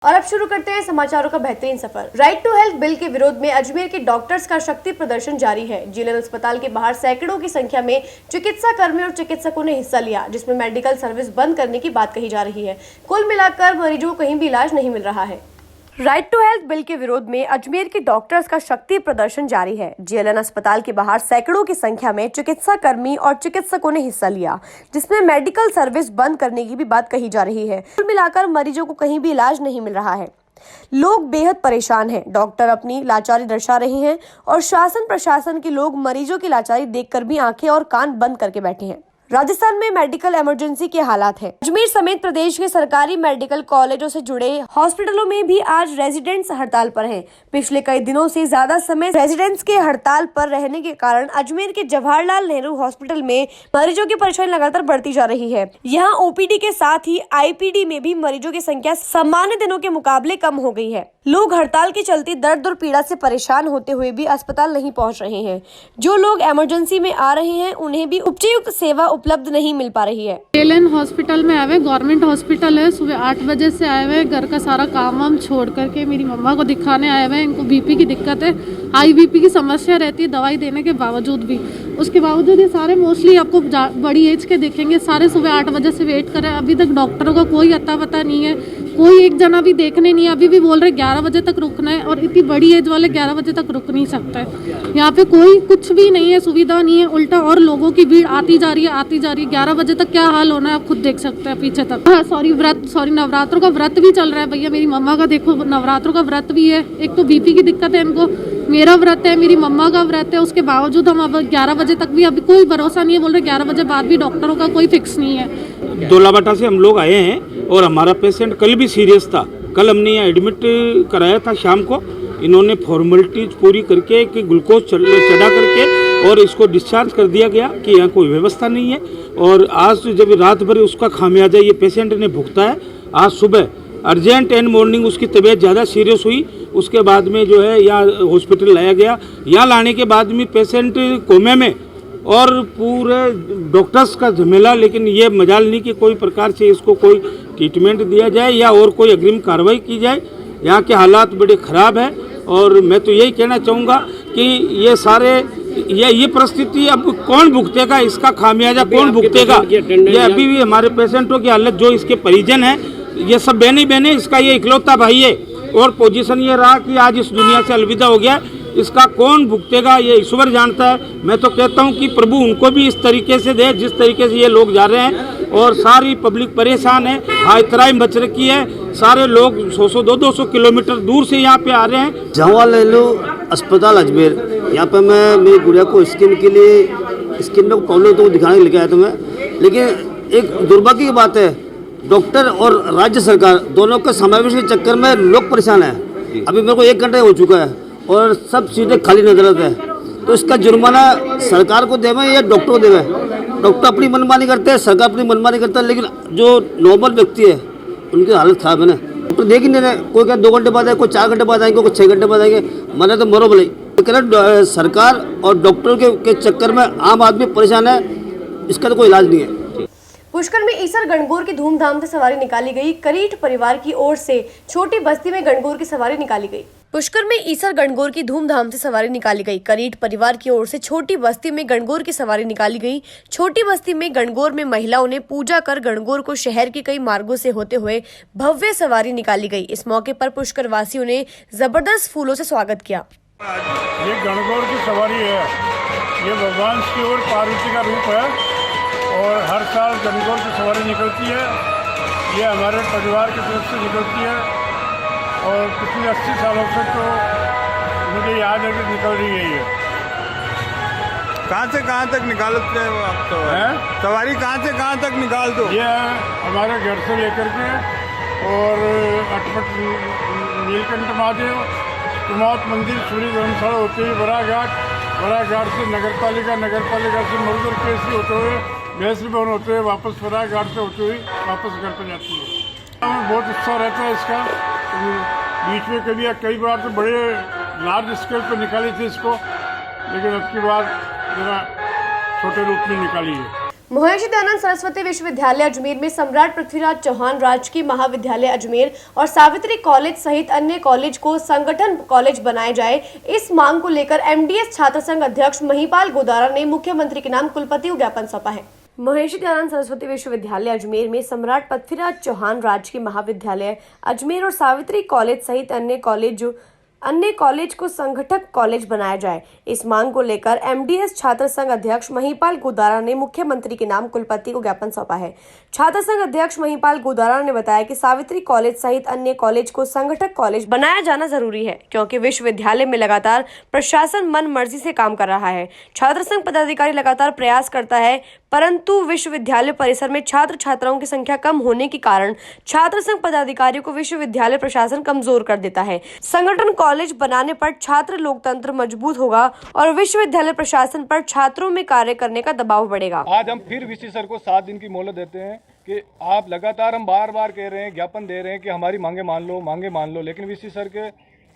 और अब शुरू करते हैं समाचारों का बेहतरीन सफर। राइट टू हेल्थ बिल के विरोध में अजमेर के डॉक्टर्स का शक्ति प्रदर्शन जारी है। जिला अस्पताल के बाहर सैकड़ों की संख्या में चिकित्सा कर्मी और चिकित्सकों ने हिस्सा लिया, जिसमें मेडिकल सर्विस बंद करने की बात कही जा रही है। कुल मिलाकर मरीजों को कहीं भी इलाज नहीं मिल रहा है। राइट टू हेल्थ बिल के विरोध में अजमेर के डॉक्टर्स का शक्ति प्रदर्शन जारी है। जेएलएन अस्पताल के बाहर सैकड़ों की संख्या में चिकित्सा कर्मी और चिकित्सकों ने हिस्सा लिया, जिसमें मेडिकल सर्विस बंद करने की भी बात कही जा रही है। कुल मिलाकर मरीजों को कहीं भी इलाज नहीं मिल रहा है। लोग बेहद परेशान हैं। डॉक्टर अपनी लाचारी दर्शा रहे हैं और शासन प्रशासन के लोग मरीजों की लाचारी देखकर भी आंखें और कान बंद करके बैठे हैं। राजस्थान में मेडिकल इमरजेंसी के हालात हैं। अजमेर समेत प्रदेश के सरकारी मेडिकल कॉलेजों से जुड़े हॉस्पिटलों में भी आज रेजिडेंट्स हड़ताल पर हैं। पिछले कई दिनों से ज्यादा समय रेजिडेंट्स के हड़ताल पर रहने के कारण अजमेर के जवाहरलाल नेहरू हॉस्पिटल में मरीजों की परेशानी लगातार बढ़ती जा रही है। यहाँ ओपीडी के साथ ही आईपीडी में भी मरीजों की संख्या सामान्य दिनों के मुकाबले कम हो गई है। लोग हड़ताल के चलते दर्द और पीड़ा से परेशान होते हुए भी अस्पताल नहीं पहुँच रहे हैं। जो लोग इमरजेंसी में आ रहे हैं उन्हें भी उपयुक्त सेवा उपलब्ध नहीं मिल पा रही है। जेएलएन हॉस्पिटल में आए हुए, गवर्नमेंट हॉस्पिटल है, सुबह 8 बजे से आए हुए, घर का सारा काम वाम छोड़ करके मेरी मम्मा को दिखाने आए हुए। इनको बीपी की दिक्कत है, हाई बीपी की समस्या रहती है दवाई देने के बावजूद भी। उसके बावजूद ये सारे मोस्टली आपको बड़ी एज के देखेंगे, सारे सुबह 8 बजे से वेट कर रहे हैं। अभी तक डॉक्टरों का कोई अता पता नहीं है, कोई एक जना भी देखने नहीं है। अभी भी बोल रहे 11 बजे तक रुकना है, और इतनी बड़ी एज वाले 11 बजे तक रुक नहीं सकते। यहाँ पे कोई कुछ भी नहीं है, सुविधा नहीं है, उल्टा और लोगों की भीड़ आती जा रही है। 11 बजे तक क्या हाल होना है आप खुद देख सकते हैं पीछे तक। हाँ, सॉरी नवरात्रों का व्रत भी चल रहा है भैया। मेरी मम्मा का देखो, नवरात्रों का व्रत भी है। एक तो बीपी की दिक्कत है इनको, मेरा व्रत है, मेरी मम्मा का व्रत है। उसके बावजूद हम अब 11 बजे तक भी अभी कोई भरोसा नहीं है। बोल रहे 11 बजे बाद भी डॉक्टरों का कोई फिक्स नहीं है। दोलाबाटा से हम लोग आए हैं और हमारा पेशेंट कल भी सीरियस था। कल हमने यहाँ एडमिट कराया था शाम को। इन्होंने फॉर्मेलिटीज पूरी करके कि ग्लूकोज चढ़ा करके और इसको डिस्चार्ज कर दिया गया कि यहाँ कोई व्यवस्था नहीं है। और आज जब रात भर उसका खामियाजा ये पेशेंट ने भुगता है। आज सुबह अर्जेंट एंड मॉर्निंग उसकी तबीयत ज़्यादा सीरियस हुई। उसके बाद में जो है यहाँ हॉस्पिटल लाया गया। यहाँ लाने के बाद में पेशेंट कोमे में और पूरे डॉक्टर्स का झमेला, लेकिन ये मजाल नहीं कि कोई प्रकार से इसको कोई ट्रीटमेंट दिया जाए या और कोई अग्रिम कार्रवाई की जाए। यहाँ के हालात बड़े ख़राब हैं और मैं तो यही कहना चाहूँगा कि ये सारे ये परिस्थिति अब कौन भुगतेगा, इसका खामियाजा कौन भुगतेगा। ये अभी भी हमारे पेशेंटों की हालत, जो इसके परिजन हैं, ये सब बहने इसका ये इकलौता भाई है और पोजीशन ये रहा कि आज इस दुनिया से अलविदा हो गया। इसका कौन भुगतेगा ये ईश्वर जानता है। मैं तो कहता हूँ कि प्रभु उनको भी इस तरीके से दे जिस तरीके से ये लोग जा रहे हैं। और सारी पब्लिक परेशान है, हाइतराई मच रखी है। सारे लोग 100-200 किलोमीटर दूर से यहाँ पे आ रहे हैं। जवाहरलाल नेहरू अस्पताल अजमेर, यहाँ पे मैं मेरी गुड़िया को स्किन के लिए, स्किन में प्रॉब्लम तो दिखाने लेके आया था मैं। लेकिन एक दुर्भाग्य की बात है, डॉक्टर और राज्य सरकार दोनों के समावेश के चक्कर में लोग परेशान हैं। अभी मेरे को 1 घंटा हो चुका है और सब सीटें खाली नजर है। तो इसका जुर्माना सरकार को देवे या डॉक्टर को देवे। डॉक्टर अपनी मनमानी करते हैं, सरकार अपनी मनमानी करता है, लेकिन जो नॉर्मल व्यक्ति है उनकी हालत खराब है ना। डॉक्टर देख ही नहीं रहे। कोई क्या 2 घंटे बाद आए, कोई 4 घंटे बाद आएंगे, कोई 6 घंटे बाद आएंगे। मरे तो मरो भले। तो सरकार और डॉक्टरों के चक्कर में आम आदमी परेशान है। इसका तो कोई इलाज नहीं है। पुष्कर में ईसर गणगौर की धूमधाम से सवारी निकाली गई। करीट परिवार की ओर से छोटी बस्ती में गणगौर की सवारी निकाली गई। पुष्कर में ईसर गणगौर की धूमधाम से सवारी निकाली गई। करीट परिवार की ओर से छोटी बस्ती में गणगौर की सवारी निकाली गई। छोटी बस्ती में गणगौर में महिलाओं ने पूजा कर गणगौर को शहर के कई मार्गों से होते हुए भव्य सवारी निकाली गई। इस मौके पर पुष्कर वासियों ने जबरदस्त फूलों से स्वागत किया। ये गणगौर की सवारी है, ये भगवान शिव और पार्वती का रूप है और हर साल गणगौर की सवारी निकलती है। ये हमारे परिवार की तरफ से निकलती है और पिछले 80 सालों से तो मुझे याद है कि निकल रही है। ये कहाँ से कहाँ तक निकालते हो आप? तो सवारी कहाँ से कहाँ तक निकाल दो? ये हमारे घर से लेकर के और अटपट नीलकंठ महादेव, कुमाऊत मंदिर, सूर्य धर्मशाला होते हुए बड़ा घाट से नगर पालिका से मुर्गर केसी होते हुए भैंसरी भवन होते हुए वापस बड़ा घाट से होते हुए वापस घर पर जाती है। हमें बहुत उत्साह रहता है इसका। बीच में कई बार तो बड़े लार्ज स्केल पर निकाली थी इसको, लेकिन अब की बार जरा छोटे रूप में निकाली है। महर्षि दयानंद सरस्वती विश्वविद्यालय अजमेर में सम्राट पृथ्वीराज चौहान राजकीय महाविद्यालय अजमेर और सावित्री कॉलेज सहित अन्य कॉलेज को संगठन कॉलेज बनाए जाए, इस मांग को लेकर एमडीएस छात्र संघ अध्यक्ष महिपाल गोदारा ने मुख्यमंत्री के नाम कुलपति को ज्ञापन सौंपा है। महर्षि दयानंद सरस्वती विश्वविद्यालय अजमेर में सम्राट पृथ्वीराज चौहान राजकीय महाविद्यालय अजमेर और सावित्री कॉलेज सहित अन्य कॉलेज को संगठक कॉलेज बनाया जाए, इस मांग को लेकर एमडीएस छात्र संघ अध्यक्ष महिपाल गोदारा ने मुख्यमंत्री के नाम कुलपति को ज्ञापन सौंपा है। छात्र संघ अध्यक्ष महिपाल गोदारा ने बताया कि सावित्री कॉलेज सहित अन्य कॉलेज को संगठक कॉलेज बनाया जाना जरूरी है, क्योंकि विश्वविद्यालय में लगातार प्रशासन मन मर्जी से काम कर रहा है। छात्र संघ पदाधिकारी लगातार प्रयास करता है, परंतु विश्वविद्यालय परिसर में छात्र छात्राओं की संख्या कम होने के कारण छात्र संघ पदाधिकारियों को विश्वविद्यालय प्रशासन कमजोर कर देता है। संगठन कॉलेज बनाने पर छात्र लोकतंत्र मजबूत होगा और विश्वविद्यालय प्रशासन पर छात्रों में कार्य करने का दबाव बढ़ेगा। आज हम फिर वीसी सर को 7 दिन की मोहलत देते हैं कि आप लगातार, हम बार बार कह रहे हैं, ज्ञापन दे रहे हैं कि हमारी मांगे मान लो, लेकिन वीसी सर के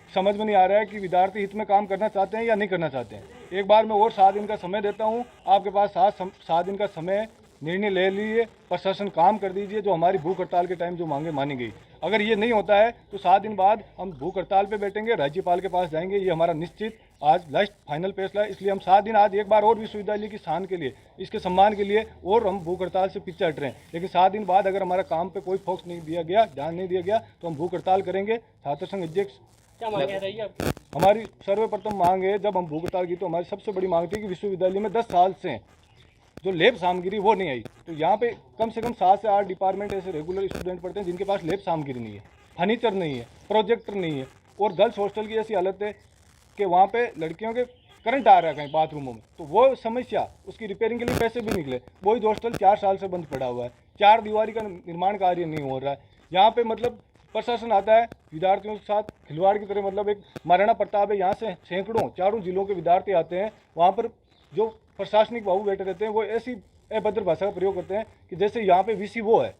समझ में नहीं आ रहा है कि विद्यार्थी हित में काम करना चाहते हैं या नहीं करना चाहते हैं। एक बार मैं और 7 दिन का समय देता हूं, आपके पास 7 दिन का समय, निर्णय ले लीजिए, प्रशासन काम कर दीजिए, जो हमारी भूख हड़ताल के टाइम जो मांगे मानी गई। अगर ये नहीं होता है तो 7 दिन बाद हम भूख हड़ताल पे बैठेंगे, राज्यपाल के पास जाएंगे। ये हमारा निश्चित आज लास्ट फाइनल फैसला है। इसलिए हम 7 दिन आज एक बार और विश्वविद्यालय की शान के लिए, इसके सम्मान के लिए और हम भूख हड़ताल से पीछे हट रहे हैं। लेकिन 7 दिन बाद अगर हमारा काम पे कोई फोकस नहीं दिया गया, ध्यान नहीं दिया गया, तो हम भूख हड़ताल करेंगे। छात्र संघ अध्यक्ष क्या मांग है रही आपकी? हमारी सर्वप्रथम मांग है, जब हम भूख हड़ताल की तो हमारी सबसे बड़ी मांग थी कि विश्वविद्यालय में 10 साल से जो लैब सामग्री वो नहीं आई। तो यहाँ पे कम से कम 7 से 8 डिपार्टमेंट ऐसे रेगुलर स्टूडेंट पढ़ते हैं जिनके पास लैब सामग्री नहीं है, फर्नीचर नहीं है, प्रोजेक्टर नहीं है। और गर्ल्स हॉस्टल की ऐसी हालत है कि वहाँ पे लड़कियों के करंट आ रहा है कहीं बाथरूमों में, तो वो समस्या, उसकी रिपेयरिंग के लिए पैसे भी निकले। वही हॉस्टल 4 साल से बंद पड़ा हुआ है, 4 दीवारी का निर्माण कार्य नहीं हो रहा है। यहाँ पे मतलब प्रशासन आता है विद्यार्थियों के साथ खिलवाड़ की तरह, मतलब एक महाराणा प्रताप है। यहाँ से सैकड़ों, चारों जिलों के विद्यार्थी आते हैं, वहाँ पर जो प्रशासनिक बाबू बैठे रहते हैं वो ऐसी अभद्र भाषा का प्रयोग करते हैं कि जैसे यहाँ पे वीसी वो है।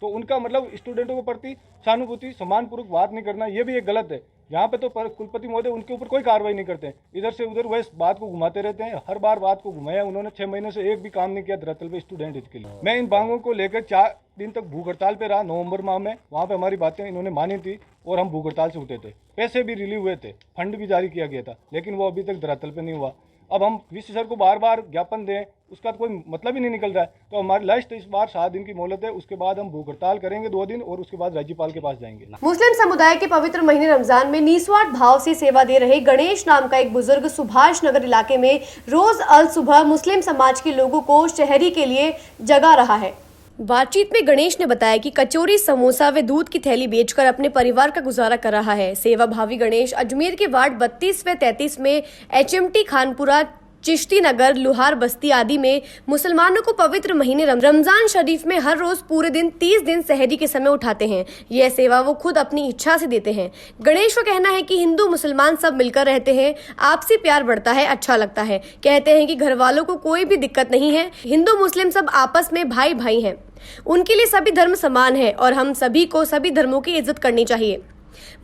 तो उनका मतलब स्टूडेंटों के प्रति सहानुभूति, सम्मानपूर्वक बात नहीं करना, ये भी एक गलत है। यहाँ पे तो कुलपति महोदय उनके ऊपर कोई कार्रवाई नहीं करते हैं, इधर से उधर वह बात को घुमाते रहते हैं। हर बार बात को घुमाया उन्होंने, 6 महीने से एक भी काम नहीं किया धरातल पे स्टूडेंट हित के लिए। मैं इन मांगों को लेकर 4 दिन तक भूख हड़ताल पे रहा। नवंबर माह में वहाँ पे हमारी बातें इन्होंने मानी थी और हम भूख हड़ताल से उठे थे। पैसे भी रिलीव हुए थे, फंड भी जारी किया गया था, लेकिन वो अभी तक धरातल पे नहीं हुआ। अब हम वीसी सर को बार बार ज्ञापन दें, उसका तो कोई मतलब ही नहीं निकल रहा है। तो हमारी लास्ट इस बार 7 दिन की मोहलत है, उसके बाद हम भूख हड़ताल करेंगे 2 दिन और उसके बाद राज्यपाल के पास जाएंगे। मुस्लिम समुदाय के पवित्र महीने रमजान में निस्वार्थ भाव से सेवा दे रहे गणेश नाम का एक बुजुर्ग सुभाष नगर इलाके में रोज अल सुबह मुस्लिम समाज के लोगों को शहरी के लिए जगा रहा है। बातचीत में गणेश ने बताया कि कचौरी, समोसा व दूध की थैली बेचकर अपने परिवार का गुजारा कर रहा है। सेवा भावी गणेश अजमेर के वार्ड 32 व 33 में HMT खानपुरा, चिश्ती नगर, लुहार बस्ती आदि में मुसलमानों को पवित्र महीने रमजान शरीफ में हर रोज पूरे दिन 30 दिन सहरी के समय उठाते हैं। यह सेवा वो खुद अपनी इच्छा से देते हैं। गणेश का कहना है कि हिंदू मुसलमान सब मिलकर रहते हैं, आपसी प्यार बढ़ता है, अच्छा लगता है। कहते हैं कि घर वालों को कोई भी दिक्कत नहीं है, हिंदू मुस्लिम सब आपस में भाई भाई हैं। उनके लिए सभी धर्म समान है और हम सभी को सभी धर्मों की इज्जत करनी चाहिए।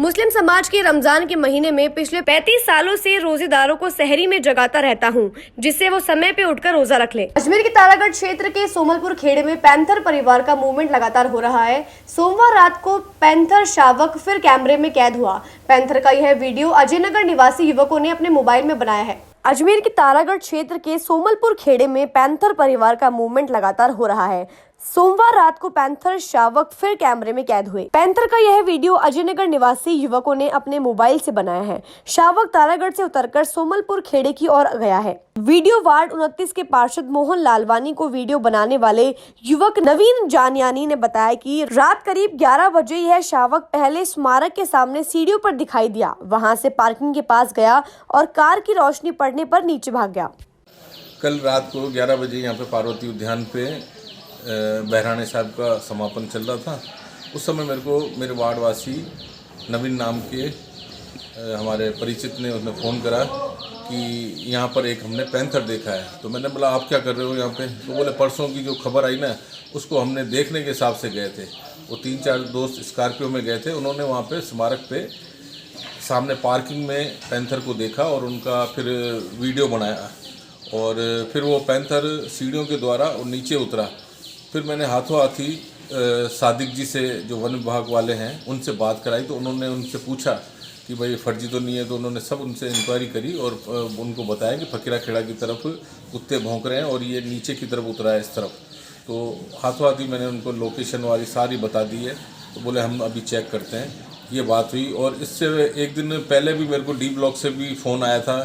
मुस्लिम समाज के रमजान के महीने में पिछले 35 सालों से रोजेदारों को सहरी में जगाता रहता हूं, जिससे वो समय पे उठकर रोजा रख ले। अजमेर के तारागढ़ क्षेत्र के सोमलपुर खेड़े में पैंथर परिवार का मूवमेंट लगातार हो रहा है। सोमवार रात को पैंथर शावक फिर कैमरे में कैद हुआ। पैंथर का यह वीडियो अजयनगर निवासी युवकों ने अपने मोबाइल में बनाया है। अजमेर के तारागढ़ क्षेत्र के सोमलपुर खेड़े में पैंथर परिवार का मूवमेंट लगातार हो रहा है। सोमवार रात को पैंथर शावक फिर कैमरे में कैद हुए। पैंथर का यह वीडियो अजयनगर निवासी युवकों ने अपने मोबाइल से बनाया है। शावक तारागढ़ से उतरकर सोमलपुर खेड़े की ओर गया है। वीडियो वार्ड 29 के पार्षद मोहन लालवानी को वीडियो बनाने वाले युवक नवीन जानियानी ने बताया कि रात करीब 11 बजे यह शावक पहले स्मारक के सामने सीढ़ियों पर दिखाई दिया, वहां से पार्किंग के पास गया और कार की रोशनी पड़ने पर नीचे भाग गया। कल रात को 11 बजे यहाँ पे पार्वती उद्यान पे बहराने साहब का समापन चल रहा था। उस समय मेरे को मेरे वार्डवासी नवीन नाम के हमारे परिचित ने उसने फ़ोन करा कि यहाँ पर एक हमने पैंथर देखा है। तो मैंने बोला आप क्या कर रहे हो यहाँ पे? तो बोले परसों की जो खबर आई ना उसको हमने देखने के हिसाब से गए थे। वो 3-4 दोस्त स्कॉर्पियो में गए थे, उन्होंने वहाँ पे स्मारक पे सामने पार्किंग में पैंथर को देखा और उनका फिर वीडियो बनाया और फिर वो पैंथर सीढ़ियों के द्वारा और नीचे उतरा। फिर मैंने हाथों हाथी सादिक जी से जो वन विभाग वाले हैं उनसे बात कराई, तो उन्होंने उनसे पूछा कि भाई फर्जी तो नहीं है, तो उन्होंने सब उनसे इंक्वायरी करी और उनको बताया कि फकीरा खेड़ा की तरफ कुत्ते भौंक रहे हैं और ये नीचे की तरफ उतरा है इस तरफ। तो हाथों हाथी मैंने उनको लोकेशन वाली सारी बता दी है, तो बोले हम अभी चेक करते हैं। ये बात हुई। और इससे एक दिन पहले भी मेरे को डी ब्लॉक से भी फ़ोन आया था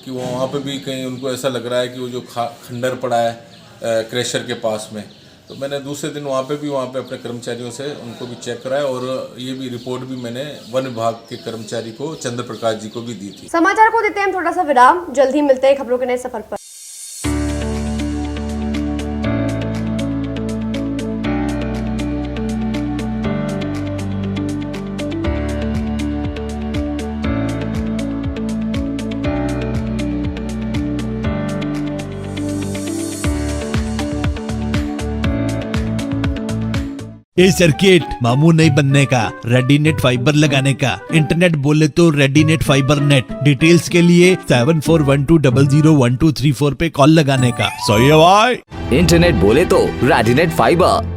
कि वो वहाँ पे भी कहीं उनको ऐसा लग रहा है कि वो जो खंडर पड़ा है क्रैशर के पास में, तो मैंने दूसरे दिन वहाँ पे अपने कर्मचारियों से उनको भी चेक कराया और ये भी रिपोर्ट भी मैंने वन विभाग के कर्मचारी को चंद्र प्रकाश जी को भी दी थी। समाचार को देते हैं थोड़ा सा विराम, जल्द ही मिलते हैं खबरों के नए सफर पर। ये सर्किट मामू नहीं बनने का, रेडीनेट फाइबर लगाने का। इंटरनेट बोले तो रेडीनेट फाइबर नेट। डिटेल्स के लिए 7412001234 पे कॉल लगाने का। सही है भाई। इंटरनेट बोले तो रेडीनेट फाइबर।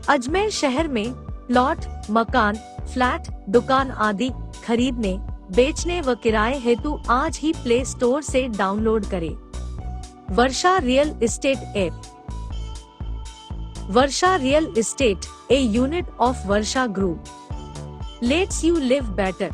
अजमेर शहर में प्लॉट, मकान, फ्लैट, दुकान आदि खरीदने, बेचने व किराए हेतु आज ही प्ले स्टोर से डाउनलोड करें Varsha real estate app. Varsha real estate, a unit of Varsha group, lets you live better.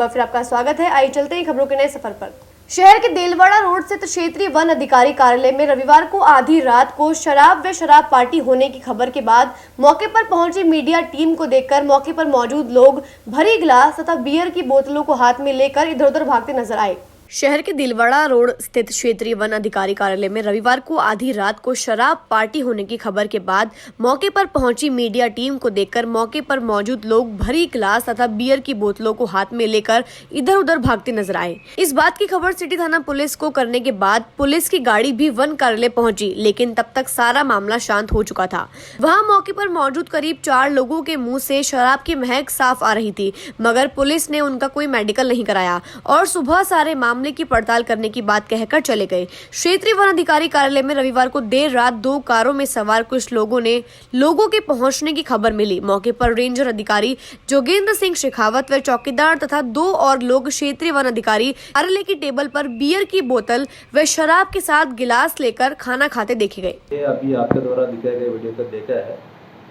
फिर आपका स्वागत है। आइए चलते हैं खबरों के नए सफर पर। शहर के देलवाड़ा रोड स्थित क्षेत्रीय वन अधिकारी कार्यालय में रविवार को आधी रात को शराब पार्टी होने की खबर के बाद मौके पर पहुंची मीडिया टीम को देखकर मौके पर मौजूद लोग भरी गिलास तथा बियर की बोतलों को हाथ में लेकर इधर उधर भागते नजर आए। शहर के दिलवाड़ा रोड स्थित क्षेत्रीय वन अधिकारी कार्यालय में रविवार को आधी रात को शराब पार्टी होने की खबर के बाद मौके पर पहुंची मीडिया टीम को देखकर मौके पर मौजूद लोग भरी गिलास तथा बियर की बोतलों को हाथ में लेकर इधर उधर भागते नजर आए। इस बात की खबर सिटी थाना पुलिस को करने के बाद पुलिस की गाड़ी भी वन कार्यालय पहुंची, लेकिन तब तक सारा मामला शांत हो चुका था। वहाँ मौके पर मौजूद करीब 4 लोगों के मुँह से शराब की महक साफ आ रही थी, मगर पुलिस ने उनका कोई मेडिकल नहीं कराया और सुबह सारे मामले की पड़ताल करने की बात कहकर चले गए। क्षेत्रीय वन अधिकारी कार्यालय में रविवार को देर रात 2 कारों में सवार कुछ लोगों के पहुंचने की खबर मिली। मौके पर रेंजर अधिकारी जोगेंद्र सिंह शेखावत व चौकीदार तथा 2 और लोग क्षेत्रीय वन अधिकारी कार्यालय की टेबल पर बियर की बोतल व शराब के साथ गिलास लेकर खाना खाते देखे गए। अभी आपके द्वारा दिखाए गए वीडियो को देखा है,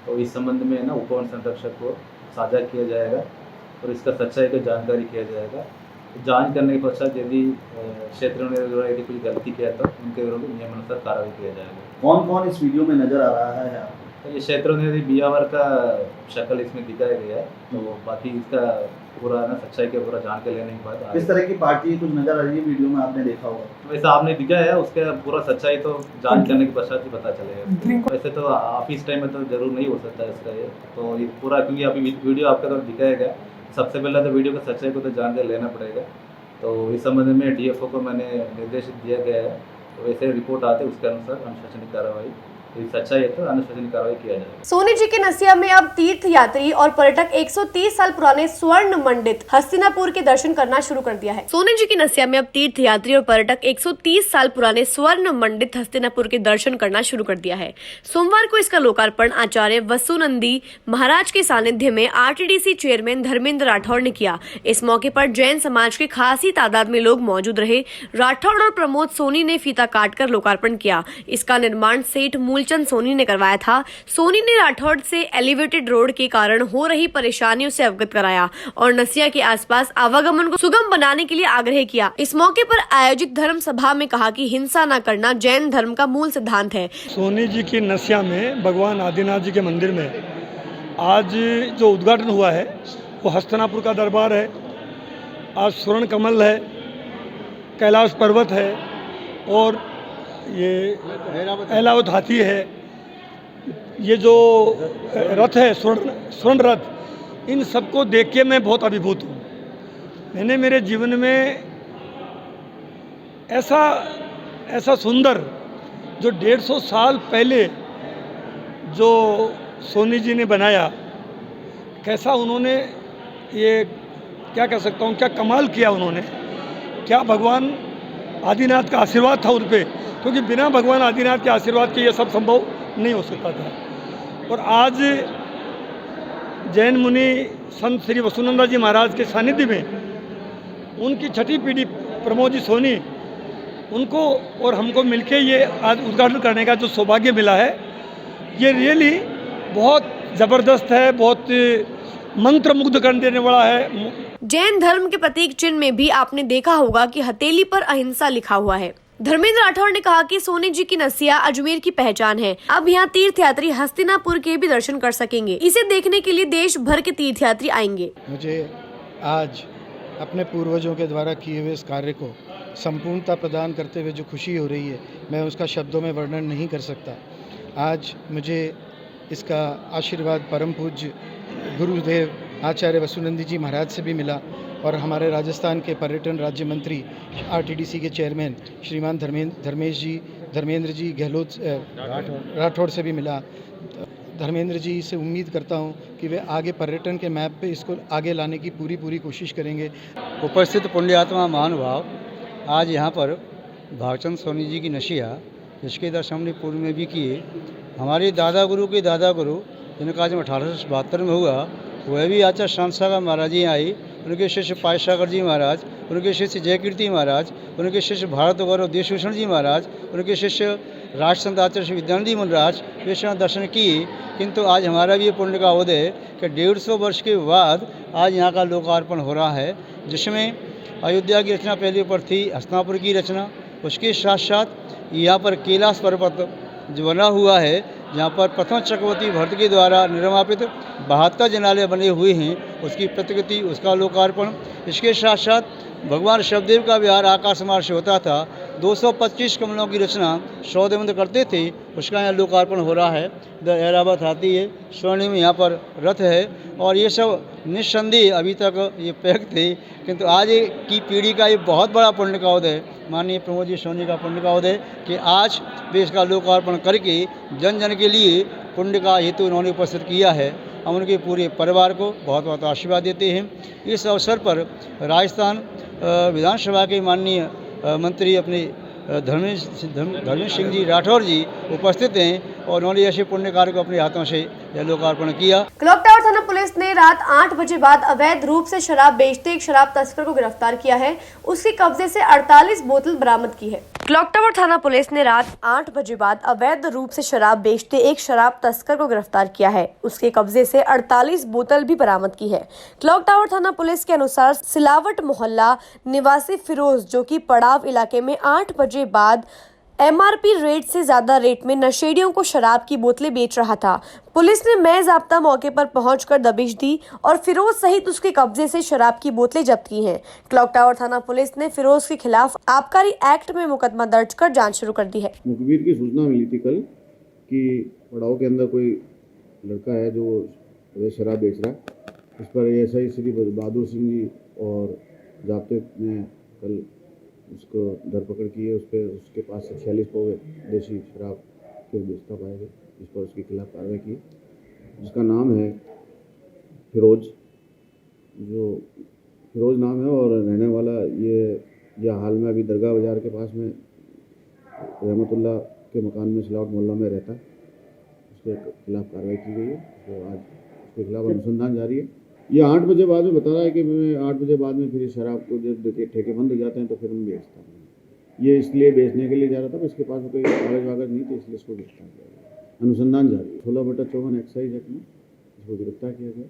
तो इस संबंध में ना उप वन संरक्षक को साझा किया जाएगा और इसका सच्चाई को जानकारी किया जाएगा। जांच करने के पश्चात यदि क्षेत्र ने यदि कोई गलती किया तो उनके विरुद्ध नियमानुसार कार्रवाई किया जाएगा। कौन कौन इस वीडियो में नजर आ रहा है? तो ये क्षेत्रों ने यदि बियावर का शक्ल इसमें दिखाया गया है, तो बाकी इसका पूरा ना सच्चाई के पूरा जान के लेने के बाद किस तरह की पार्टी कुछ नजर आ रही है वीडियो में, आपने देखा होगा? वैसा आपने दिखाया है, उसका पूरा सच्चाई तो जांच करने के पश्चात ही पता चलेगा। वैसे तो ऑफिस टाइम में तो जरूर नहीं हो सकता इसका ये, तो ये पूरा क्योंकि अभी वीडियो आपके द्वारा दिखाया गया, सबसे पहले तो वीडियो का सच्चाई को तो जान कर लेना पड़ेगा। तो इस संबंध में DFO को मैंने निर्देशित दिया गया है, तो वैसे रिपोर्ट आते उसके अनुसार अनुशासनिक कार्रवाई यदि सच्चाई है तो अनुशासनिक कार्रवाई किया जाएगा। सोनी जी के नसिया में अब तीर्थ यात्री और पर्यटक 130 साल पुराने स्वर्ण मंडित हस्तिनापुर के दर्शन करना शुरू कर दिया है। सोनी जी की नसिया में अब तीर्थ यात्री और पर्यटक 130 साल पुराने स्वर्ण मंडित हस्तिनापुर के दर्शन करना शुरू कर दिया है। सोमवार को इसका लोकार्पण आचार्य वसुनंदी महाराज के सानिध्य में आरटीडीसी चेयरमैन धर्मेंद्र राठौड़ ने किया। इस मौके पर जैन समाज के खासी तादाद में लोग मौजूद रहे। राठौड़ और प्रमोद सोनी ने फीता काटकर लोकार्पण किया। इसका निर्माण सेठ मूलचंद सोनी ने करवाया था। सोनी ने राठौड़ से एलिवेटेड रोड के कारण हो रही परेशानियों से अवगत कराया और नसिया के आसपास आवागमन को सुगम बनाने के लिए आग्रह किया। इस मौके पर आयोजित धर्म सभा में कहा कि हिंसा न करना जैन धर्म का मूल सिद्धांत है। सोनी जी की नसिया में भगवान आदिनाथ जी के मंदिर में आज जो उद्घाटन हुआ है वो हस्तिनापुर का दरबार है। आज स्वर्ण कमल है, कैलाश पर्वत है और ये ऐरावत हाथी है। ये जो रथ है स्वर्ण रथ, इन सबको देख के मैं बहुत अभिभूत हूँ। मैंने मेरे जीवन में ऐसा सुंदर जो 150 साल पहले जो सोनी जी ने बनाया, कैसा उन्होंने ये क्या कह सकता हूँ, क्या कमाल किया उन्होंने, क्या भगवान आदिनाथ का आशीर्वाद था उन पर, क्योंकि बिना भगवान आदिनाथ के आशीर्वाद के ये सब संभव नहीं हो सकता था। और आज जैन मुनि संत श्री वसुनंदा जी महाराज के सानिध्य में उनकी छठी पीढ़ी प्रमोद जी सोनी, उनको और हमको मिलके ये आज उद्घाटन करने का जो सौभाग्य मिला है, ये रियली बहुत ज़बरदस्त है, बहुत मंत्रमुग्ध कर देने वाला है। जैन धर्म के प्रतीक चिन्ह में भी आपने देखा होगा कि हथेली पर अहिंसा लिखा हुआ है। धर्मेंद्र राठौड़ ने कहा कि सोनी जी की नसिया अजमेर की पहचान है। अब यहाँ तीर्थयात्री हस्तिनापुर के भी दर्शन कर सकेंगे। इसे देखने के लिए देश भर के तीर्थयात्री आएंगे। मुझे आज अपने पूर्वजों के द्वारा किए हुए इस कार्य को संपूर्णता प्रदान करते हुए जो खुशी हो रही है, मैं उसका शब्दों में वर्णन नहीं कर सकता। आज मुझे इसका आशीर्वाद परम पूज्य गुरुदेव आचार्य वसुनंदी जी महाराज से भी मिला और हमारे राजस्थान के पर्यटन राज्य मंत्री आरटीडीसी के चेयरमैन श्रीमान धर्मेंद्र जी गहलोत राठौड़ से भी मिला। धर्मेंद्र जी से उम्मीद करता हूं कि वे आगे पर्यटन के मैप पे इसको आगे लाने की पूरी कोशिश करेंगे। उपस्थित पुण्यात्मा महानुभाव, आज यहाँ पर भागचंद सोनी जी की नशिया, जिसके दर्शन हमने पूर्व में भी किए। हमारे दादा गुरु के दादा गुरु, जिनका आज 1872 में हुआ, वह भी आचार्य शांतसागर महाराज जी आई। उनके शिष्य पायसागर जी महाराज, उनके शिष्य जयकीर्ति महाराज, उनके शिष्य भारत गौरव देशभूषण जी महाराज, उनके शिष्य राष्ट्रसंत आचार्य श्री विद्यानंद महाराज, वे दर्शन किए। किंतु आज हमारा भी ये पुण्य का उदय कि 150 वर्ष के बाद आज यहाँ का लोकार्पण हो रहा है, जिसमें अयोध्या की रचना पहले पर थी, हस्तिनापुर की रचना, उसके साथ साथ यहाँ पर कैलाश पर्वत जो बना हुआ है, जहाँ पर प्रथम चक्रवर्ती भरत के द्वारा निर्मापित 72 जनालय बने हुए हैं, उसकी प्रतिकृति, उसका लोकार्पण। इसके साथ साथ भगवान शिवदेव का विहार आकाश मार्ग से होता था। 225 कमलों की रचना 100 देवंत करते थे, उसका यहाँ लोकार्पण हो रहा है। ऐरावत हाथी है, स्वर्णिम यहाँ पर रथ है और ये सब निस्संदेह अभी तक ये पैक थे, किंतु आज की पीढ़ी का ये बहुत बड़ा पुण्य का उदय, माननीय प्रमोद जी सोनी का पुण्य का उदय कि आज वे इसका लोकार्पण करके जन जन के लिए पुण्य का हेतु उन्होंने उपस्थित किया है। हम उनके पूरे परिवार को बहुत बहुत आशीर्वाद देते हैं। इस अवसर पर राजस्थान विधानसभा के माननीय मंत्री अपने धर्मेंद्र सिंह जी राठौर जी उपस्थित हैं और उन्होंने ऐसे पुण्य कार्य को अपने हाथों से यह लोकार्पण किया। क्लॉक टावर थाना पुलिस ने रात 8 बजे बाद अवैध रूप से शराब बेचते एक शराब तस्कर को गिरफ्तार किया है। उसके कब्जे से 48 बोतल बरामद की है। क्लॉक टावर थाना पुलिस ने रात 8 बजे बाद अवैध रूप से शराब बेचते एक शराब तस्कर को गिरफ्तार किया है। उसके कब्जे से 48 बोतल भी बरामद की है। क्लॉक टावर थाना पुलिस के अनुसार सिलावट मोहल्ला निवासी फिरोज, जो कि पड़ाव इलाके में 8 बजे बाद एमआरपी रेट से ज्यादा रेट में नशेड़ियों को शराब की बोतलें बेच रहा था। पुलिस ने महज़ाब्ता मौके पर पहुंचकर दबिश दी और फिरोज सहित उसके कब्जे से शराब की बोतलें जब्त की हैं। क्लॉक टावर थाना पुलिस ने फिरोज के खिलाफ आबकारी एक्ट में मुकदमा दर्ज कर जांच शुरू कर दी है। मुखबिर की सूचना मिली थी कल कि पड़ाव के अंदर कोई लड़का है जो शराब बेच रहा है। इस पर एएसआई श्री बहादुर सिंह जी और जाब्ते ने कल उसको धरपकड़ की है। उस पर उसके पास से 46 पौवे देसी शराब के बेचता पाया गया, जिस पर उसके खिलाफ कार्रवाई की, जिसका नाम है फिरोज, जो फिरोज नाम है और रहने वाला ये हाल में अभी दरगाह बाज़ार के पास में रहमतुल्लाह के मकान में सिलावट मोहल्ला में रहता है। उसके खिलाफ कार्रवाई की गई है, तो आज उसके खिलाफ अनुसंधान जारी है। ये 8 बजे बाद में बता रहा है कि मैं 8 बजे बाद में फिर इस शराब को जब ठेके बंद हो जाते हैं तो फिर हम बेचता हूँ। ये इसलिए बेचने के लिए जा रहा था, इसके पास कोई कागज वागज नहीं, तो इसलिए इसको गिरफ्तार किया गया। अनुसंधान जारी है। 16/54 एक्साइज एक्ट में इसको गिरफ्तार किया गया।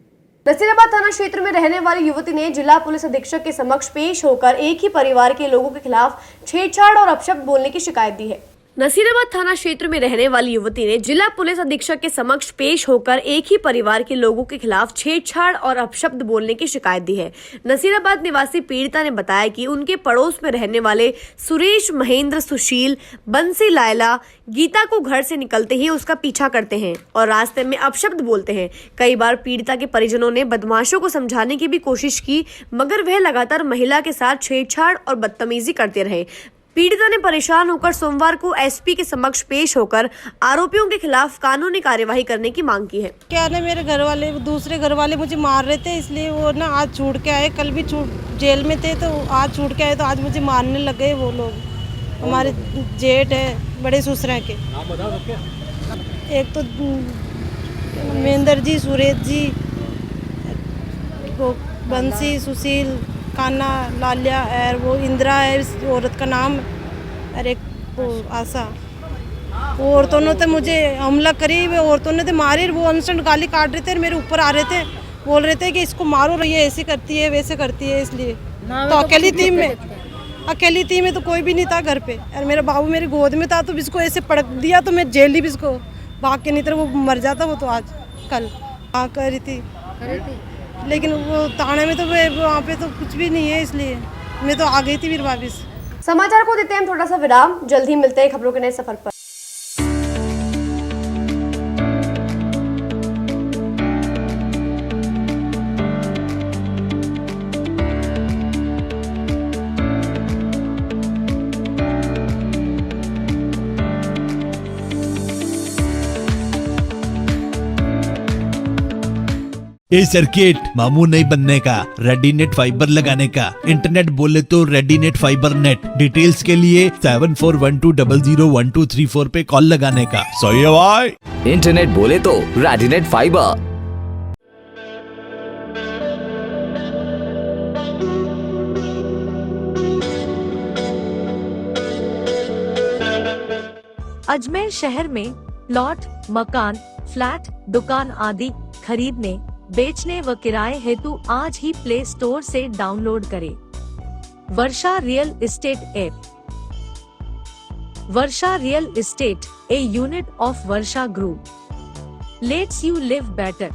नसीराबाद थाना क्षेत्र में रहने वाली युवती ने जिला पुलिस अधीक्षक के समक्ष पेश होकर एक ही परिवार के लोगों के खिलाफ छेड़छाड़ और अपशब्द बोलने की शिकायत दी है। नसीराबाद थाना क्षेत्र में रहने वाली युवती ने जिला पुलिस अधीक्षक के समक्ष पेश होकर एक ही परिवार के लोगों के खिलाफ छेड़छाड़ और अपशब्द बोलने की शिकायत दी है। नसीराबाद निवासी पीड़िता ने बताया कि उनके पड़ोस में रहने वाले सुरेश, महेंद्र, सुशील, बंसी, लायला गीता को घर से निकलते ही उसका पीछा करते हैं और रास्ते में अपशब्द बोलते हैं। कई बार पीड़िता के परिजनों ने बदमाशों को समझाने की भी कोशिश की, मगर वह लगातार महिला के साथ छेड़छाड़ और बदतमीजी करते रहे। पीड़िता ने परेशान होकर सोमवार को एसपी के समक्ष पेश होकर आरोपियों के खिलाफ कानूनी कार्यवाही करने की मांग की है। क्या ना, मेरे घर वाले, दूसरे घर वाले मुझे मार रहे थे, इसलिए वो ना आज छूट के आए। कल भी जेल में थे, तो आज छूट के आए, तो आज मुझे मारने लगे वो लोग। हमारे जेठ है, बड़े ससुर के। एक तो महेंद्र जी, सुरेश जी, वो बंसी, सुशील, कान्हा, लालिया और वो इंदिरा है इस औरत का नाम, और एक वो आशा। वो औरतों ने तो मुझे हमला करी, वो औरतों ने तो मारी। वो अनशन गाली काट रहे थे, मेरे ऊपर आ रहे थे, बोल रहे थे कि इसको मारो, ये ऐसी करती है वैसे करती है। इसलिए तो अकेली टीम में तो कोई भी नहीं था घर पे, और मेरा बाबू मेरी गोद में था, तो इसको ऐसे पटक दिया तो मैं जेल ही इसको भाग के, नहीं तो वो मर जाता। वो तो आज कल हाँ कर रही थी, लेकिन वो थाने में तो वहाँ पे तो कुछ भी नहीं है, इसलिए मैं तो आ गई थी फिर वापस। समाचार को देते हैं थोड़ा सा विराम, जल्द ही मिलते हैं खबरों के नए सफर पर। ये सर्किट मामू नहीं बनने का, रेडीनेट फाइबर लगाने का। इंटरनेट बोले तो रेडीनेट फाइबर नेट। डिटेल्स के लिए 7412001234 पे कॉल लगाने का। सही है भाई। इंटरनेट बोले तो रेडीनेट फाइबर। अजमेर शहर में प्लॉट, मकान, फ्लैट, दुकान आदि खरीदने, बेचने व किराए हेतु आज ही प्ले स्टोर से डाउनलोड करें Varsha real estate app. Varsha real estate, a unit of Varsha group, lets you live better.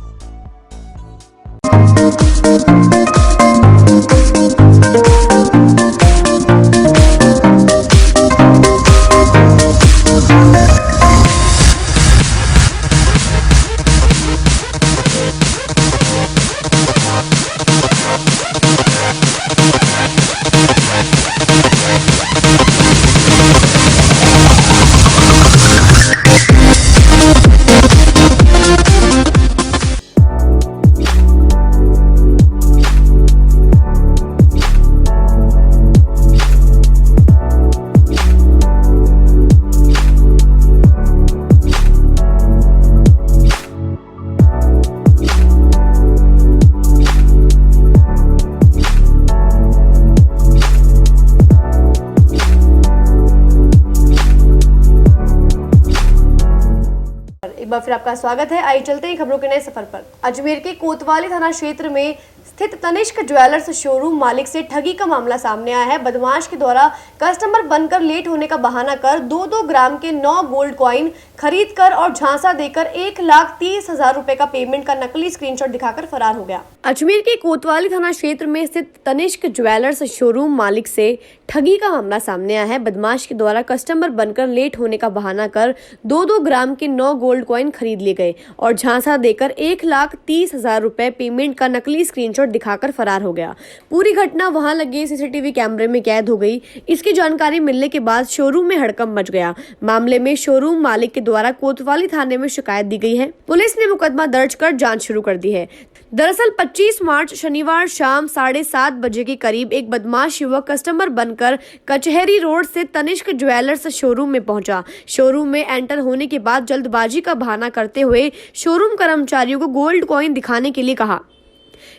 एक बार फिर आपका स्वागत है। आइए चलते हैं खबरों के नए सफर पर। अजमेर के कोतवाली थाना क्षेत्र में स्थित तनिष्क ज्वेलर्स शोरूम मालिक से ठगी का मामला सामने आया है। बदमाश के द्वारा कस्टमर बनकर लेट होने का बहाना कर 2-2 ग्राम के 9 गोल्ड कॉइन खरीदकर और झांसा देकर 1,30,000 रुपए का पेमेंट का नकली स्क्रीनशॉट दिखाकर फरार हो गया। अजमेर के कोतवाली थाना क्षेत्र में स्थित तनिष्क ज्वेलर्स शोरूम मालिक से ठगी का मामला सामने आया है। बदमाश के द्वारा कस्टमर बनकर लेट होने का बहाना कर 2-2 ग्राम के 9 गोल्ड कॉइन खरीद लिए गए और झांसा देकर 1,30,000 रुपए पेमेंट का नकली स्क्रीनशॉट स्क्रीनशॉट दिखाकर फरार हो गया। पूरी घटना वहां लगे सीसीटीवी कैमरे में कैद हो गई। इसकी जानकारी मिलने के बाद शोरूम में हड़कंप मच गया। मामले में शोरूम मालिक के द्वारा कोतवाली थाने में शिकायत दी गई है। पुलिस ने मुकदमा दर्ज कर जांच शुरू कर दी है। दरअसल 25 मार्च शनिवार शाम 7:30 बजे के करीब एक बदमाश युवक कस्टमर बनकर कचहरी रोड से तनिष्क ज्वेलर्स शोरूम में पहुंचा। शोरूम में एंटर होने के बाद जल्दबाजी का बहाना करते हुए शोरूम कर्मचारियों को गोल्ड कॉइन दिखाने के लिए कहा।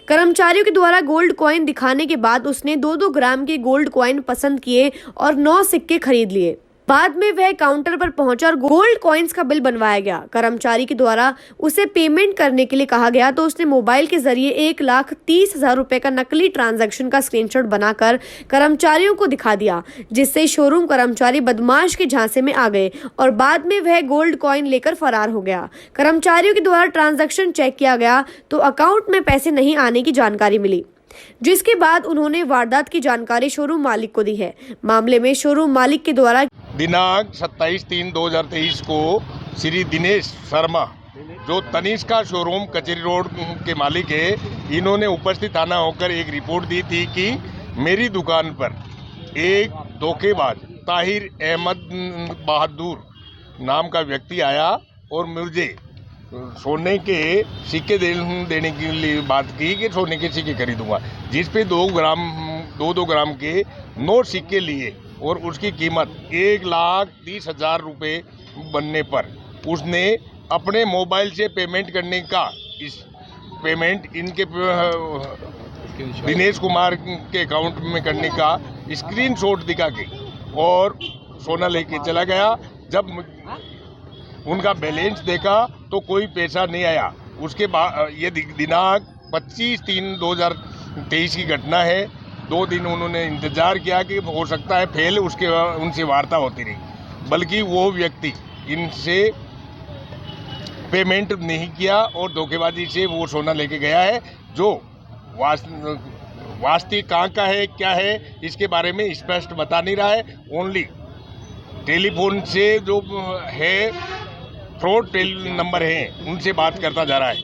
कर्मचारियों के द्वारा गोल्ड कॉइन दिखाने के बाद उसने 2-2 ग्राम के गोल्ड कॉइन पसंद किए और 9 सिक्के खरीद लिए। बाद में वह काउंटर पर पहुंचा और गोल्ड कॉइन्स का बिल बनवाया गया। कर्मचारी के द्वारा उसे पेमेंट करने के लिए कहा गया तो उसने मोबाइल के जरिए 1,30,000 रुपए का नकली ट्रांजैक्शन का स्क्रीनशॉट बनाकर कर्मचारियों को दिखा दिया, जिससे शोरूम कर्मचारी बदमाश के झांसे में आ गए और बाद में वह गोल्ड कॉइन लेकर फरार हो गया। कर्मचारियों के द्वारा ट्रांजैक्शन चेक किया गया तो अकाउंट में पैसे नहीं आने की जानकारी मिली, जिसके बाद उन्होंने वारदात की जानकारी शोरूम मालिक को दी है। मामले में शोरूम मालिक के द्वारा दिनांक 27/3/2023 को श्री दिनेश शर्मा, जो तनिष्का शोरूम कचहरी रोड के मालिक है, इन्होंने उपस्थित थाना होकर एक रिपोर्ट दी थी कि मेरी दुकान पर एक धोखेबाज ताहिर अहमद बहादुर नाम का व्यक्ति आया और मुझे सोने के सिक्के देने के लिए बात की कि सोने के सिक्के खरीदूंगा, जिस पे 2 ग्राम के 9 सिक्के लिए और उसकी कीमत 1,30,000 रुपये बनने पर उसने अपने मोबाइल से पेमेंट करने का पेमेंट इनके दिनेश कुमार के अकाउंट में करने का स्क्रीनशॉट दिखा के और सोना लेके चला गया। जब उनका बैलेंस देखा तो कोई पैसा नहीं आया। उसके बाद ये दिनांक 25/3/2023 की घटना है। 2 दिन उन्होंने इंतज़ार किया कि हो सकता है फेल उनसे वार्ता होती रही, बल्कि वो व्यक्ति इनसे पेमेंट नहीं किया और धोखेबाजी से वो सोना लेके गया है, जो वास्तविक कहाँ का है क्या है इसके बारे में स्पष्ट बता नहीं रहा है। ओनली टेलीफोन से जो है फ्रॉड नंबर हैं उनसे बात करता जा रहा है,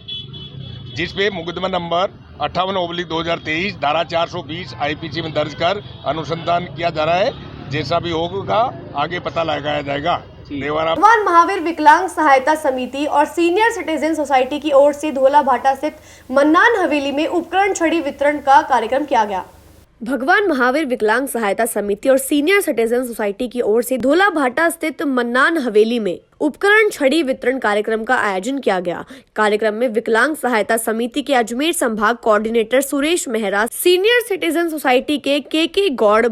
जिस पे मुकदमा नंबर 58/2023 धारा 420 IPC में दर्ज कर अनुसंधान किया जा रहा है। जैसा भी होगा आगे पता लगाया जाएगा। भगवान महावीर विकलांग सहायता समिति और सीनियर सिटीजन सोसाइटी की ओर से धोलाभाटा स्थित मन्नान हवेली में उपकरण छड़ी वितरण का कार्यक्रम किया गया। भगवान महावीर विकलांग सहायता समिति और सीनियर सिटीजन सोसाइटी की ओर से धोलाभाटा स्थित मन्नान हवेली में उपकरण छड़ी वितरण कार्यक्रम का आयोजन किया गया। कार्यक्रम में विकलांग सहायता समिति के अजमेर संभाग coordinator Suresh Mehra, senior citizen society के के गौड़,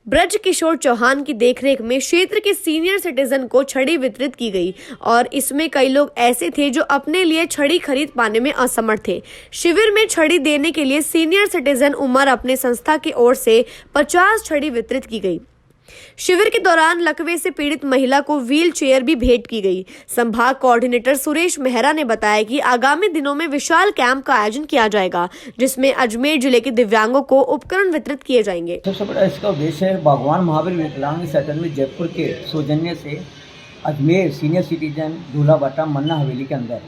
ब्रज किशोर चौहान की देखरेख में क्षेत्र के सीनियर सिटीजन को छड़ी वितरित की गई और इसमें कई लोग ऐसे थे जो अपने लिए छड़ी खरीद पाने में असमर्थ थे। शिविर में छड़ी देने के लिए सीनियर सिटीजन उमर अपने संस्था की ओर से 50 छड़ी वितरित की गई। शिविर के दौरान लकवे से पीड़ित महिला को व्हील चेयर भी भेंट की गई। संभाग कोऑर्डिनेटर सुरेश मेहरा ने बताया कि आगामी दिनों में विशाल कैंप का आयोजन किया जाएगा, जिसमें अजमेर जिले के दिव्यांगों को उपकरण वितरित किए जाएंगे। सबसे बड़ा इसका उद्देश्य है भगवान महावीर विकलांग सैटल में जयपुर के सौजन्य से अजमेर सीनियर सिटीजन धोलाभाटा मन्ना हवेली के अंदर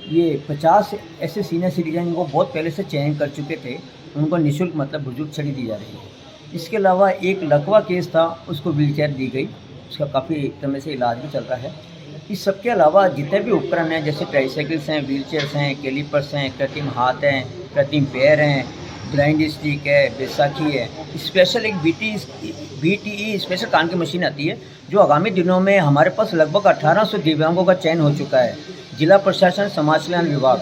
ये 50 ऐसे सीनियर सिटीजन को बहुत पहले से चयन कर चुके थे, उनको निःशुल्क मतलब बुजुर्ग छड़ी दी जा रही है। इसके अलावा एक लकवा केस था, उसको व्हीलचेयर दी गई, उसका काफ़ी समय से इलाज भी चल रहा है। इस सब के अलावा जितने भी उपकरण हैं, जैसे ट्राईसाइकिल्स हैं, व्हीलचेयर्स हैं, कैलिपर्स हैं, कृत्रिम हाथ हैं, कृत्रिम पैर हैं, ब्लाइंड स्टिक है, बैसाखी है, स्पेशल एक BTE स्पेशल कान की मशीन आती है, जो आगामी दिनों में हमारे पास लगभग 1800 दिव्यांगों का चयन हो चुका है। जिला प्रशासन समाज कल्याण विभाग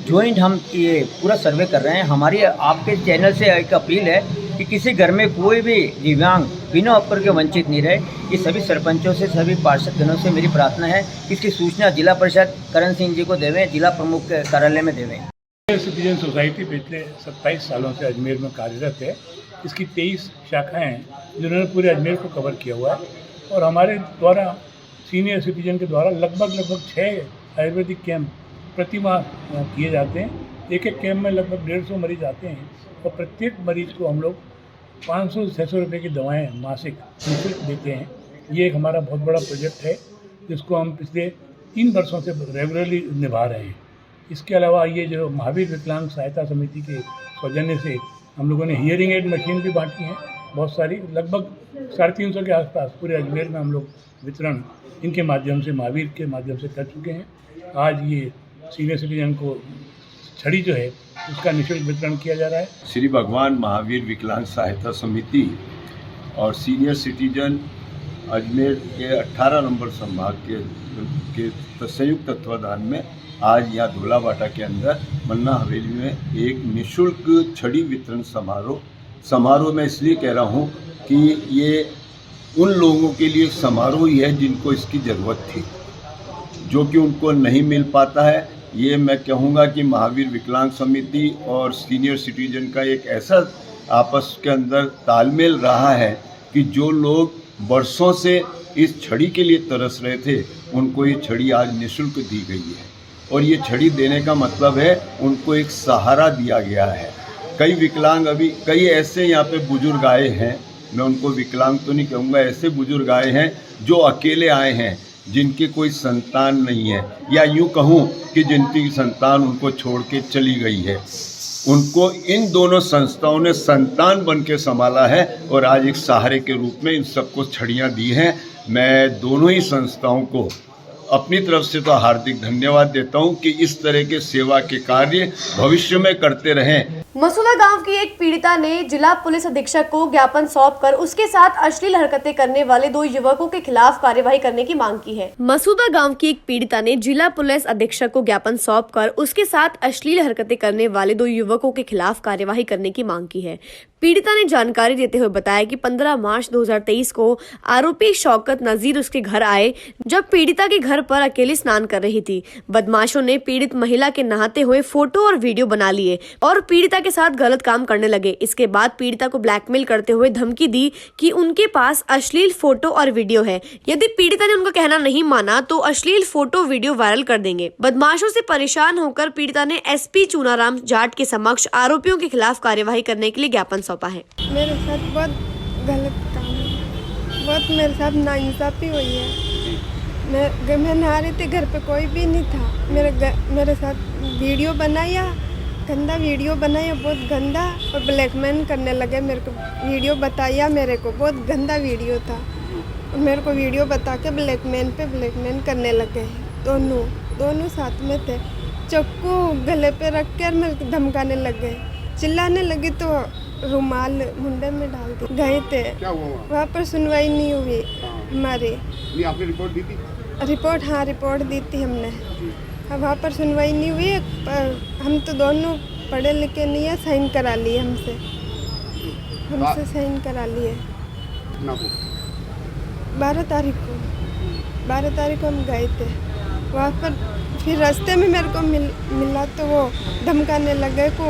ज्वाइंट हम ये पूरा सर्वे कर रहे हैं। हमारी आपके चैनल से एक अपील है कि किसी घर में कोई भी दिव्यांग बिना उपकर के वंचित नहीं रहे। ये सभी सरपंचों से, सभी पार्षदगणों से मेरी प्रार्थना है कि इसकी सूचना जिला परिषद करण सिंह जी को देवें, जिला प्रमुख के कार्यालय में देवें। सिटीजन सोसाइटी पिछले 27 सालों से अजमेर में कार्यरत है। इसकी 23 शाखाएँ हैं जिन्होंने पूरे अजमेर को कवर किया हुआ है और हमारे द्वारा सीनियर सिटीजन के द्वारा लगभग 6 आयुर्वेदिक कैंप प्रतिमाह किए जाते हैं। एक कैंप में लगभग 150 मरीज आते हैं और प्रत्येक मरीज को हम लोग 500 से 600 रुपये की दवाएं मासिक निःशुल्क देते हैं। ये एक हमारा बहुत बड़ा प्रोजेक्ट है जिसको हम पिछले 3 वर्षों से रेगुलरली निभा रहे हैं। इसके अलावा ये जो महावीर विकलांग सहायता समिति के सौजन्य से हम लोगों ने हियरिंग एड मशीन भी बांटी हैं बहुत सारी, लगभग 350 के आसपास पूरे अजमेर में हम लोग वितरण इनके माध्यम से, महावीर के माध्यम से कर चुके हैं। आज ये सीनियर सिटीजन को छड़ी जो है उसका निःशुल्क वितरण किया जा रहा है। श्री भगवान महावीर विकलांग सहायता समिति और सीनियर सिटीजन अजमेर के 18 नंबर संभाग के संयुक्त तत्वाधान में आज यहाँ धोलाबाटा के अंदर मन्ना हवेली में एक निःशुल्क छड़ी वितरण समारोह मैं इसलिए कह रहा हूँ कि ये उन लोगों के लिए समारोह ही है जिनको इसकी ज़रूरत थी, जो कि उनको नहीं मिल पाता है। ये मैं कहूँगा कि महावीर विकलांग समिति और सीनियर सिटीजन का एक ऐसा आपस के अंदर तालमेल रहा है कि जो लोग बरसों से इस छड़ी के लिए तरस रहे थे उनको ये छड़ी आज निःशुल्क दी गई है। और ये छड़ी देने का मतलब है उनको एक सहारा दिया गया है। कई विकलांग अभी कई ऐसे यहाँ पे बुजुर्ग आए हैं, मैं उनको विकलांग तो नहीं कहूँगा, ऐसे बुजुर्ग आए हैं जो अकेले आए हैं, जिनके कोई संतान नहीं है, या यूँ कहूँ कि जिनकी संतान उनको छोड़ के चली गई है। उनको इन दोनों संस्थाओं ने संतान बन के संभाला है और आज एक सहारे के रूप में इन सबको छड़ियाँ दी हैं। मैं दोनों ही संस्थाओं को अपनी तरफ से तो हार्दिक धन्यवाद देता हूं कि इस तरह के सेवा के कार्य भविष्य में करते रहें। मसूदा गांव की एक पीड़िता ने जिला पुलिस अधीक्षक को ज्ञापन सौंपकर उसके साथ अश्लील हरकतें करने वाले 2 युवकों के खिलाफ कार्यवाही करने की मांग की है। मसूदा गांव की एक पीड़िता ने जिला पुलिस अधीक्षक को ज्ञापन सौंपकर उसके साथ अश्लील हरकतें करने वाले 2 युवकों के खिलाफ कार्यवाही करने की मांग की है। पीड़िता ने जानकारी देते हुए बताया कि 15 मार्च 2023 को आरोपी शौकत नजीर उसके घर आए, जब पीड़िता के घर पर अकेले स्नान कर रही थी। बदमाशों ने पीड़ित महिला के नहाते हुए फोटो और वीडियो बना लिए और पीड़िता के साथ गलत काम करने लगे। इसके बाद पीड़िता को ब्लैकमेल करते हुए धमकी दी कि उनके पास अश्लील फोटो और वीडियो है, यदि पीड़िता ने उनका कहना नहीं माना तो अश्लील फोटो वीडियो वायरल कर देंगे। बदमाशों से परेशान होकर पीड़िता ने एसपी चूनाराम जाट के समक्ष आरोपियों के खिलाफ कार्यवाही करने के लिए ज्ञापन सौंपा है। मेरे साथ बहुत गलत काम है, बहुत मेरे साथ नाइंसाफी हुई है। मैं नहा रही थी, घर पे कोई भी नहीं था। मेरे साथ वीडियो बनाया, गंदा वीडियो बनाया, बहुत गंदा, और ब्लैकमेल करने लगे। मेरे को वीडियो बताया, मेरे को बहुत गंदा वीडियो था। मेरे को वीडियो बता के ब्लैकमेल करने लगे। दोनों साथ में थे, चाकू गले पे रख कर मेरे को धमकाने लगे, चिल्लाने लगी तो रुमाल मुंडे में डाल दी। गए थे, क्या हुआ वहाँ पर सुनवाई नहीं हुई हमारी। आपने रिपोर्ट दी थी? रिपोर्ट दी थी हमने। वहाँ पर सुनवाई नहीं हुई। हम तो दोनों पढ़े लिखे नहीं है, साइन करा लिए हमसे साइन करा लिए। 12 तारीख को हम गए थे वहाँ पर। फिर रास्ते में मेरे को मिला तो वो धमकाने लगे को